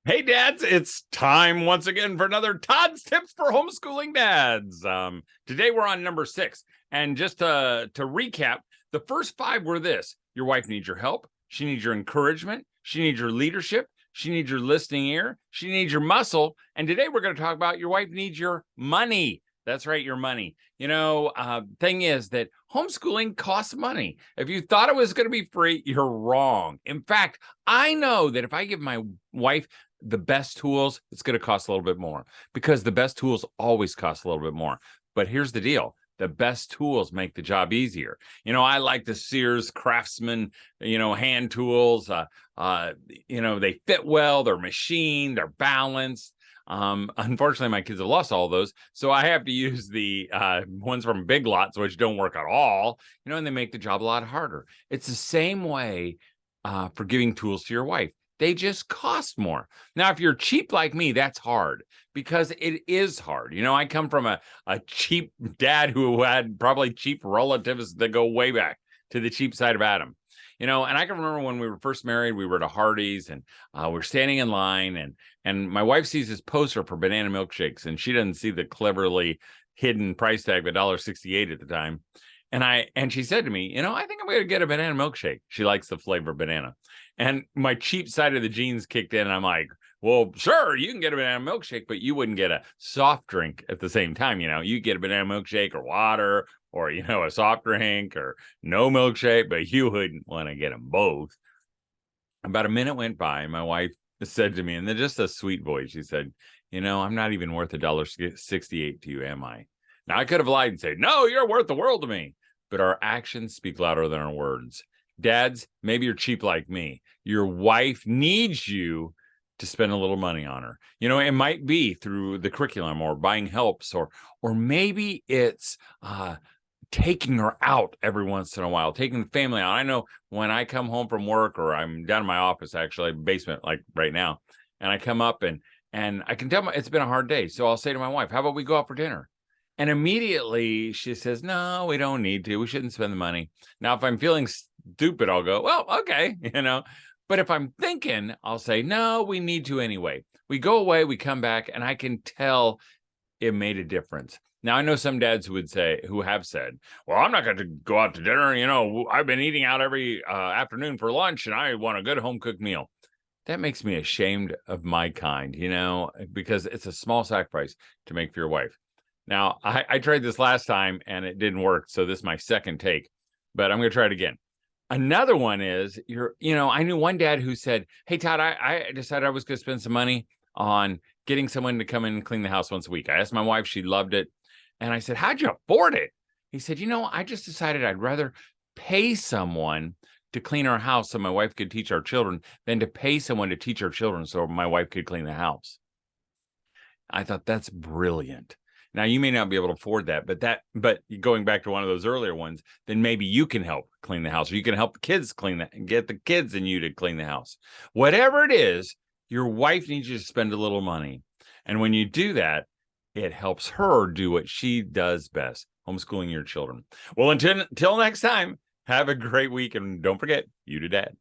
Hey dads, it's time once again for another Todd's Tips for Homeschooling Dads. Today we're on number 6. And just to recap, the first 5 were this. Your wife needs your help. She needs your encouragement. She needs your leadership. She needs your listening ear. She needs your muscle. And today we're going to talk about your wife needs your money. That's right, your money. Thing is that homeschooling costs money. If you thought it was going to be free, you're wrong. In fact, I know that if I give my wife the best tools, it's going to cost a little bit more because the best tools always cost a little bit more. But here's the deal. The best tools make the job easier. I like the Sears Craftsman, hand tools. They fit well, they're machined, they're balanced. Unfortunately, my kids have lost all those. So I have to use the ones from Big Lots, which don't work at all, and they make the job a lot harder. It's the same way for giving tools to your wife. They just cost more. Now, if you're cheap like me, that's hard because it is hard. I come from a cheap dad who had probably cheap relatives that go way back to the cheap side of Adam. And I can remember when we were first married, we were at a Hardee's and we're standing in line and my wife sees this poster for banana milkshakes and she doesn't see the cleverly hidden price tag of $1.68 at the time. And she said to me, I think I'm going to get a banana milkshake. She likes the flavor of banana. And my cheap side of the jeans kicked in. And I'm like, well, sure, you can get a banana milkshake, but you wouldn't get a soft drink at the same time. You get a banana milkshake or water or, a soft drink or no milkshake, but you wouldn't want to get them both. About a minute went by. And my wife said to me, and then just a sweet voice, she said, I'm not even worth $1.68 to you, am I? Now, I could have lied and said, no, you're worth the world to me. But our actions speak louder than our words. Dads, maybe you're cheap like me. Your wife needs you to spend a little money on her. It might be through the curriculum or buying helps, or maybe it's taking her out every once in a while, taking the family out. I know when I come home from work or I'm down in my office, actually, basement, like right now, and I come up and I can tell it's been a hard day. So I'll say to my wife, how about we go out for dinner? And immediately she says, no, we don't need to. We shouldn't spend the money. Now, if I'm feeling stupid, I'll go, well, okay, But if I'm thinking, I'll say, no, we need to anyway. We go away, we come back, and I can tell it made a difference. Now, I know some dads who have said, well, I'm not going to go out to dinner. I've been eating out every afternoon for lunch, and I want a good home-cooked meal. That makes me ashamed of my kind, because it's a small sacrifice to make for your wife. Now, I tried this last time and it didn't work. So this is my second take, but I'm going to try it again. Another one is I knew one dad who said, hey, Todd, I decided I was going to spend some money on getting someone to come in and clean the house once a week. I asked my wife, she loved it. And I said, how'd you afford it? He said, I just decided I'd rather pay someone to clean our house so my wife could teach our children than to pay someone to teach our children so my wife could clean the house. I thought that's brilliant. Now, you may not be able to afford that, but going back to one of those earlier ones, then maybe you can help clean the house, or you can help the kids clean that and get the kids and you to clean the house. Whatever it is, your wife needs you to spend a little money. And when you do that, it helps her do what she does best, homeschooling your children. Well, until next time, have a great week. And don't forget, you to dad.